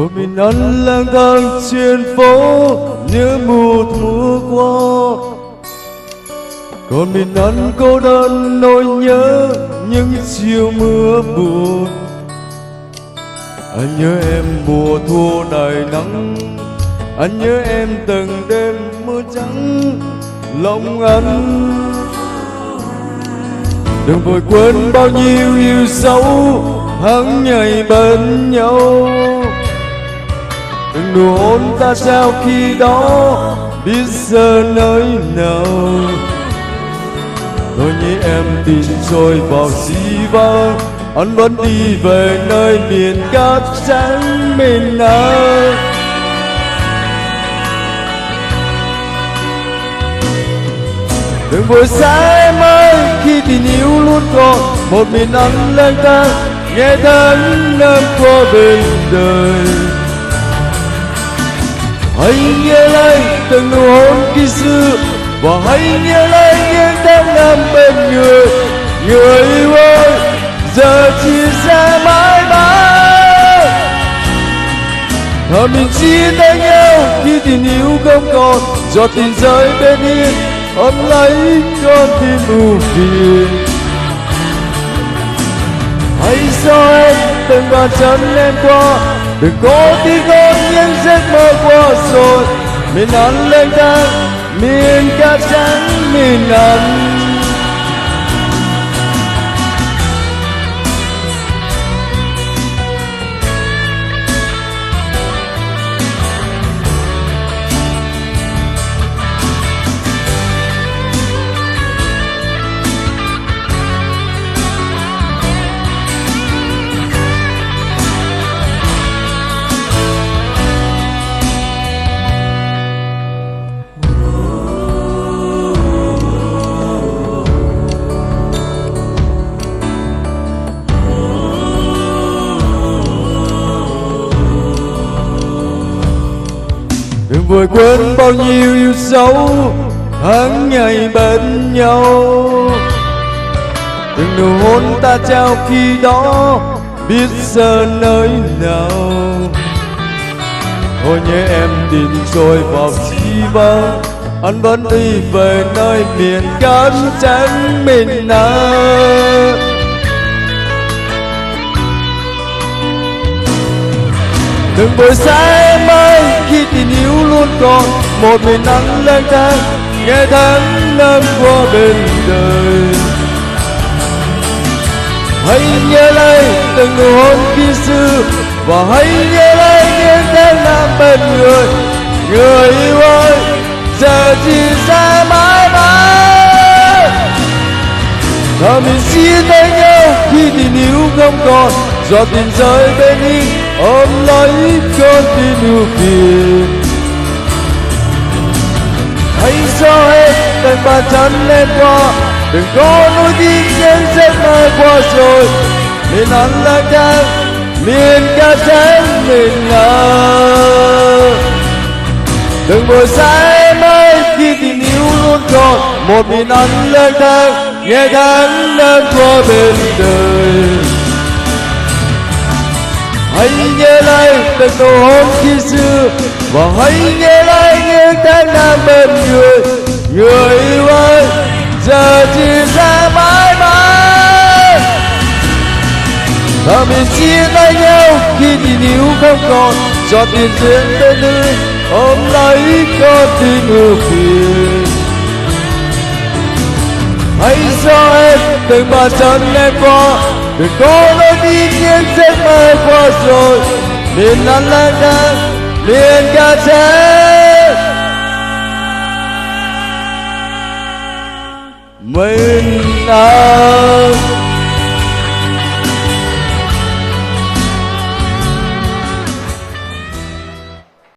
Một mình anh lang thang trên phố nhớ mùa thu qua. Còn mình anh cô đơn nỗi nhớ những chiều mưa buồn. Anh nhớ em mùa thu đầy nắng, anh nhớ em từng đêm mưa trắng lòng anh. Đừng vội quên bao nhiêu yêu dấu tháng ngày bên nhau. Từng nụ hôn ta trao khi đó biết giờ nơi nào. Tôi nghĩ em tin trôi vào dĩ vãng, anh vẫn đi về nơi miền cát trắng mình ơi. Đừng vội xa em ơi, khi tình yêu luôn còn một mình anh lang thang nghe tháng năm qua bên đời. Hãy nhớ lại từng nụ hôn khi xưa và hãy nhớ lại những tháng năm bên người. Người yêu ơi, giờ chia xa mãi mãi. Thà mình chia tay nhau khi tình yêu không còn, giọt tình rơi bên yên ôm lấy con tim ưu phiền. Hãy cho em từng bàn chân em qua, đừng có tiếc ôm những giấc mơ qua rồi. Mình ăn lang thang miền cát trắng mình ăn. Đừng vội quên bao nhiêu yêu dấu tháng ngày bên nhau. Từng nụ hôn ta trao khi đó biết giờ nơi nào. Ôi nhớ em tin trôi vào dĩ vãng, anh vẫn đi về nơi miền cát trắng mình ơi. Đừng vội xa em ơi, khi tình yêu luôn còn một mình anh lang thang nghe tháng năm qua bên đời. Hãy nhớ lại từng nụ hôn khi xưa và hãy nhớ lại những tháng năm bên người. Người yêu ơi, giờ chỉ xa mãi mãi. Thà mình chia tay nhau khi tình yêu không còn, giọt tình rơi bên yên ôm lấy con tim ưu phiền. Hãy cho em từng bàn chân em qua, đừng có nuối tiếc những giấc mơ qua rồi. Mình ăn lang thang miền cát trắng mình ơi. Đừng vội xa em ơi, khi tình yêu luôn còn một mình anh lang thang nghe tháng năm qua bên đời. Hãy nhớ lại từng nụ hôn khi xưa và hãy nhớ lại những tháng năm bên người. Người yêu ơi, giờ chỉ xa mãi mãi. Thà mình chia tay nhau khi tình yêu không còn, giọt tiền duyên bên nơi ôm lấy con tim ưu phiền. Hãy cho em từng bàn chân em qua, đừng có nói đi những giấc mơ qua rồi. Miền ăn lang thang miền cát trắng mình ăn.